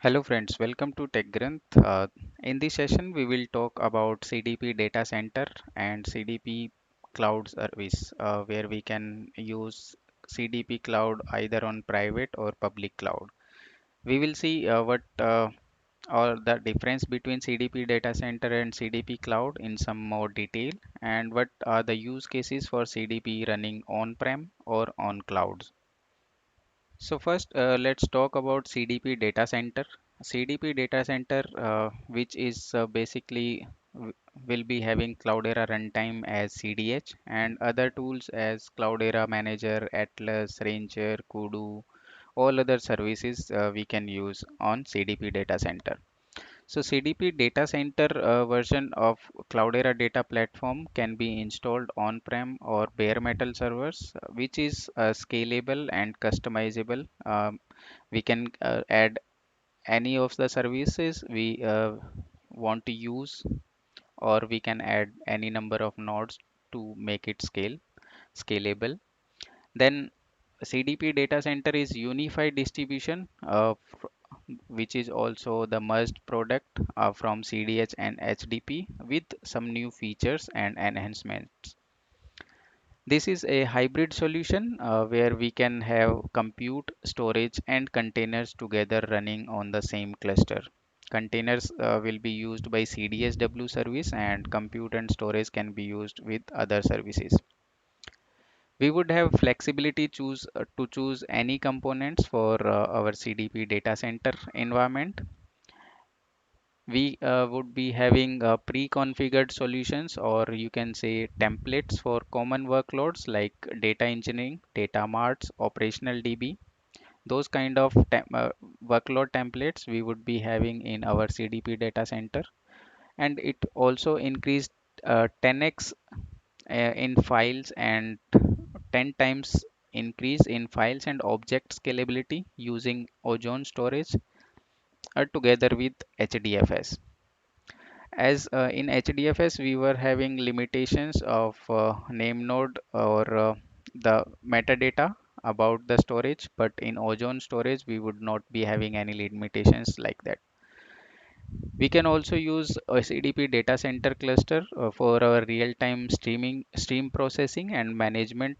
Hello friends, welcome to TechGranth. In this session, we will talk about CDP data center and CDP cloud service, where we can use CDP cloud either on private or public cloud. We will see what or the difference between CDP data center and CDP cloud in some more detail, and what are the use cases for CDP running on-prem or on clouds. So first, let's talk about CDP data center. CDP data center, which is basically will be having Cloudera runtime as CDH and other tools as Cloudera Manager, Atlas, Ranger, Kudu, all other services we can use on CDP data center. So CDP data center version of Cloudera data platform can be installed on-prem or bare metal servers, which is scalable and customizable. We can add any of the services we want to use, or we can add any number of nodes to make it scalable. Then CDP data center is unified distribution, which is also the merged product from CDH and HDP with some new features and enhancements. This is a hybrid solution where we can have compute, storage, and containers together running on the same cluster. Containers will be used by CDSW service, and compute and storage can be used with other services. We would have flexibility to choose any components for our CDP data center environment. We would be having pre-configured solutions, or you can say templates for common workloads like data engineering, data marts, operational DB. Those kind of workload templates we would be having in our CDP data center, and it also increased 10x in files and 10 times increase in files and object scalability using Ozone storage together with HDFS. As in HDFS, we were having limitations of name node or the metadata about the storage, but in Ozone storage, we would not be having any limitations like that. We can also use a CDP data center cluster for our real-time stream processing and management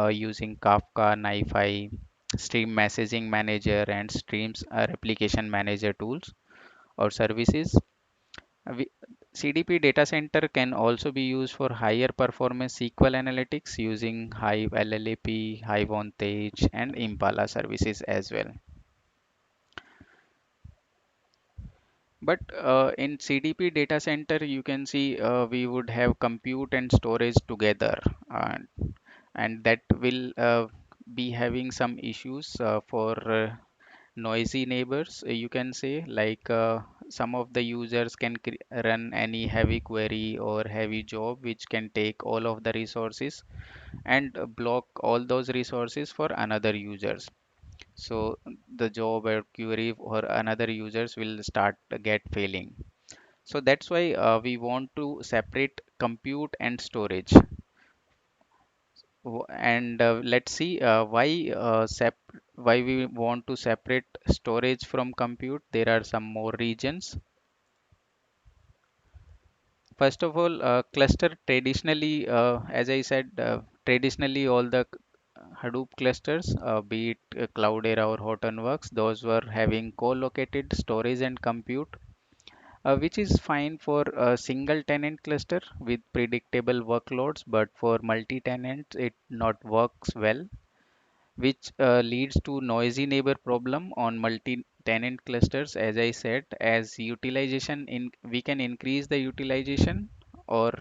using Kafka, NiFi, Stream Messaging Manager, and Streams Replication Manager tools or services. We, CDP data center can also be used for higher performance SQL analytics using Hive LLAP, Hive OnTage, and Impala services as well. But in CDP data center, you can see we would have compute and storage together, and that will be having some issues for noisy neighbors. You can say like some of the users can run any heavy query or heavy job which can take all of the resources and block all those resources for another users. So the job or query or another users will start get failing. So that's why we want to separate compute and storage. And let's see why we want to separate storage from compute. There are some more reasons. First of all, cluster traditionally, as I said, traditionally all the Hadoop clusters, be it Cloudera or Hortonworks, those were having co-located storage and compute, which is fine for a single tenant cluster with predictable workloads, but for multi-tenant, it not works well, which leads to noisy neighbor problem on multi-tenant clusters. As I said, as utilization in we can increase the utilization, or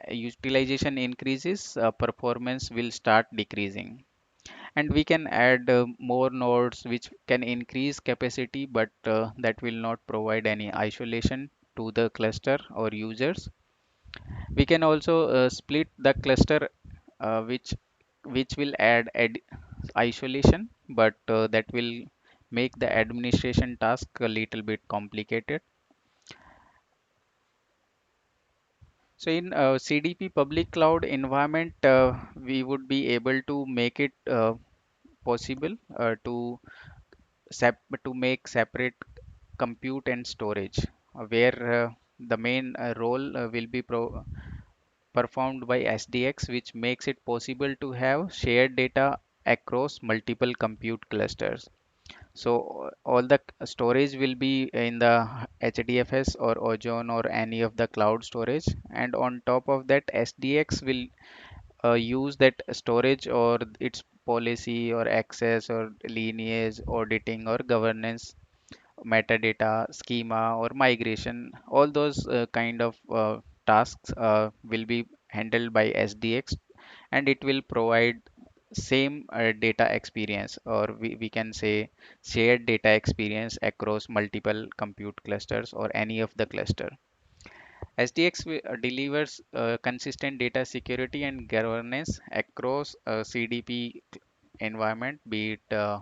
utilization increases, performance will start decreasing. And we can add more nodes which can increase capacity, but that will not provide any isolation to the cluster or users. We can also split the cluster, which will add isolation, but that will make the administration task a little bit complicated. So in CDP public cloud environment, we would be able to make it possible to to make separate compute and storage, where the main role will be performed by SDX, which makes it possible to have shared data across multiple compute clusters. So all the storage will be in the HDFS or Ozone or any of the cloud storage, and on top of that, SDX will use that storage or its policy or access or lineage auditing or governance, metadata, schema, or migration. All those kind of tasks will be handled by SDX, and it will provide same data experience, or we can say shared data experience across multiple compute clusters or any of the cluster. SDX delivers consistent data security and governance across a CDP environment, be it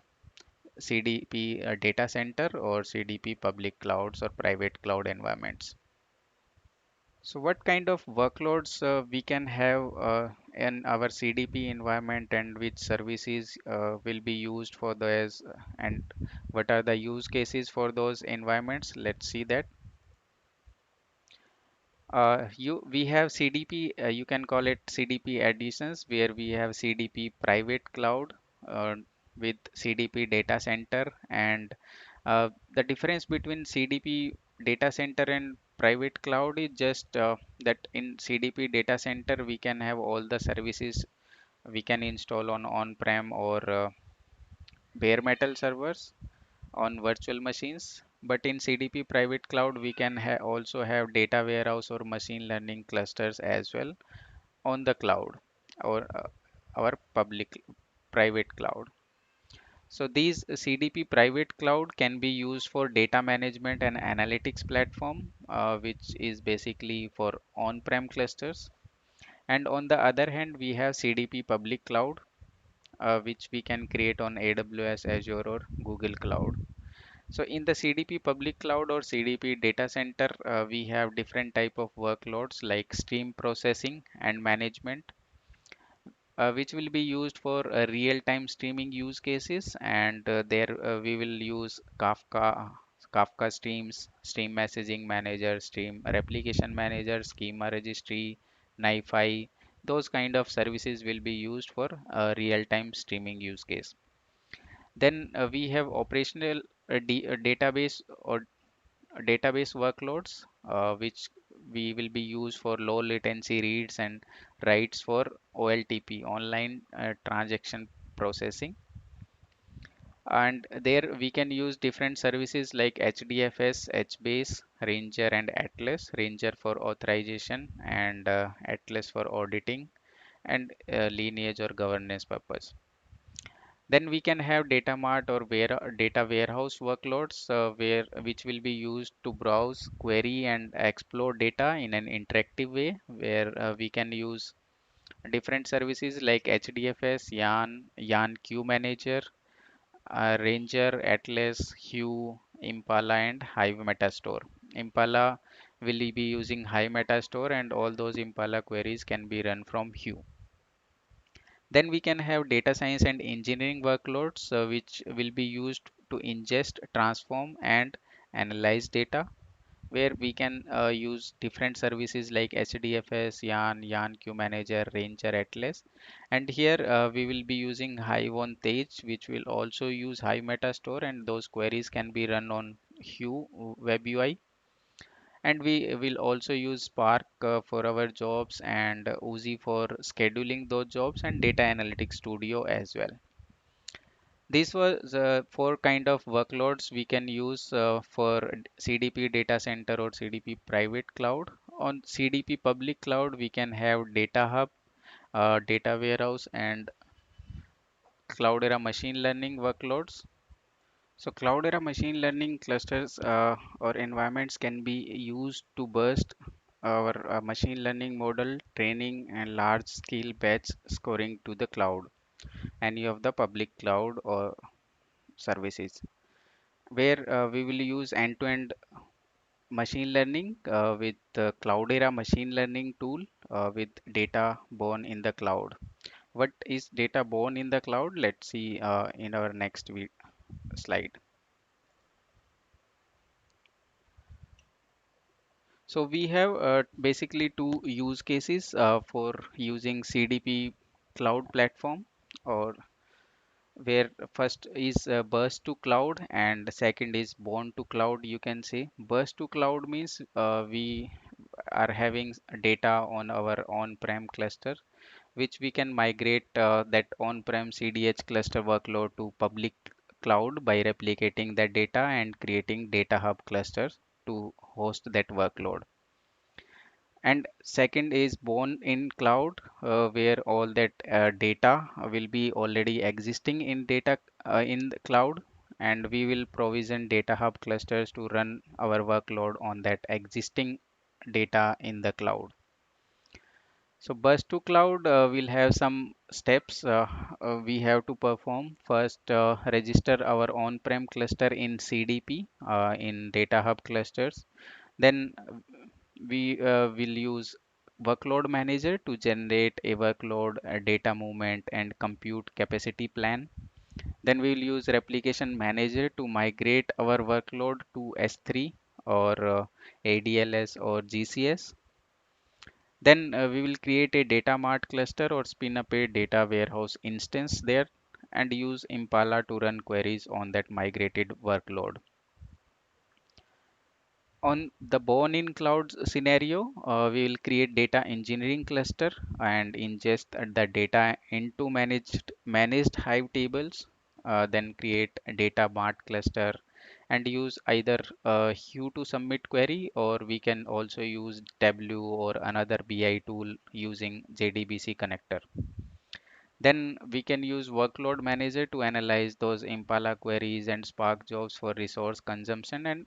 CDP data center or CDP public clouds or private cloud environments. So what kind of workloads we can have in our CDP environment, and which services will be used for those, and what are the use cases for those environments? Let's see that. We have CDP, you can call it CDP additions, where we have CDP private cloud uh, with CDP data center. And the difference between CDP data center and private cloud is just that in CDP data center we can have all the services we can install on on-prem or bare metal servers on virtual machines. But in CDP private cloud, we can also have data warehouse or machine learning clusters as well on the cloud or our public private cloud. So these CDP private cloud can be used for data management and analytics platform, which is basically for on-prem clusters. And on the other hand, we have CDP public cloud, which we can create on AWS, Azure, or Google Cloud. So in the CDP public cloud or CDP data center, we have different type of workloads like stream processing and management, which will be used for real-time streaming use cases. And there we will use Kafka streams, stream messaging manager, stream replication manager, schema registry, NiFi. Those kind of services will be used for real-time streaming use case. Then we have operational database or database workloads, which we will be used for low latency reads and writes for OLTP, online transaction processing. And there we can use different services like HDFS, HBase, Ranger, and Atlas. Ranger for authorization, and Atlas for auditing and lineage or governance purpose. Then we can have data mart or data warehouse workloads, where which will be used to browse, query, and explore data in an interactive way, where we can use different services like HDFS, Yarn Queue Manager, Ranger, Atlas, Hue, Impala, and Hive Metastore. Impala will be using Hive Metastore, and all those Impala queries can be run from Hue. Then we can have data science and engineering workloads, which will be used to ingest, transform, and analyze data, where we can use different services like HDFS, Yarn Queue Manager, Ranger, Atlas. And here we will be using Hive on Tej, which will also use Hive Metastore, and those queries can be run on Hue Web UI. And we will also use Spark for our jobs, and Uzi for scheduling those jobs, and Data Analytics Studio as well. These were the four kind of workloads we can use for CDP data center or CDP private cloud. On CDP public cloud, we can have Data Hub, data warehouse, and Cloudera machine learning workloads. So Cloudera machine learning clusters or environments can be used to burst our machine learning model training and large scale batch scoring to the cloud, any of the public cloud or services, where we will use end-to-end machine learning with the Cloudera machine learning tool with data born in the cloud. What is data born in the cloud? Let's see in our next slide. So we have basically two use cases for using CDP cloud platform, or where first is burst to cloud and second is born to cloud. You can say burst to cloud means we are having data on our on-prem cluster, which we can migrate that on-prem CDH cluster workload to public cloud by replicating that data and creating data hub clusters to host that workload. And second is born in cloud, where all that data will be already existing in data in the cloud, and we will provision data hub clusters to run our workload on that existing data in the cloud. So bus to cloud will have some steps we have to perform. First, register our on-prem cluster in CDP in data hub clusters. Then we will use workload manager to generate a workload, a data movement and compute capacity plan. Then we will use replication manager to migrate our workload to S3 or ADLS or GCS. Then we will create a data mart cluster or spin up a data warehouse instance there and use Impala to run queries on that migrated workload. On the born in clouds scenario, we will create data engineering cluster and ingest the data into managed Hive tables. Then create a data mart cluster and use either Hue to submit query, or we can also use Tableau or another BI tool using JDBC connector. Then we can use workload manager to analyze those Impala queries and Spark jobs for resource consumption and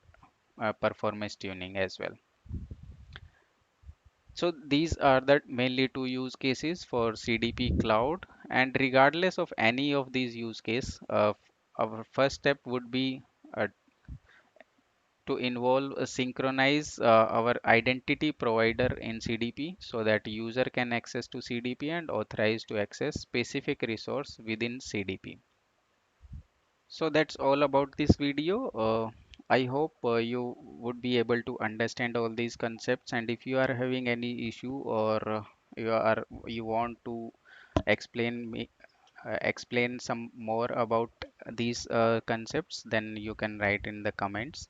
performance tuning as well. So these are the mainly two use cases for CDP cloud, and regardless of any of these use case, our first step would be uh, to involve synchronize our identity provider in CDP so that user can access to CDP and authorize to access specific resource within CDP. So that's all about this video. I hope you would be able to understand all these concepts, and if you are having any issue or you want to explain me explain some more about these concepts, then you can write in the comments.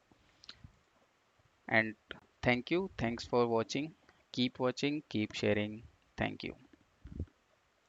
And thank you. Thanks for watching. Keep watching, keep sharing. Thank you.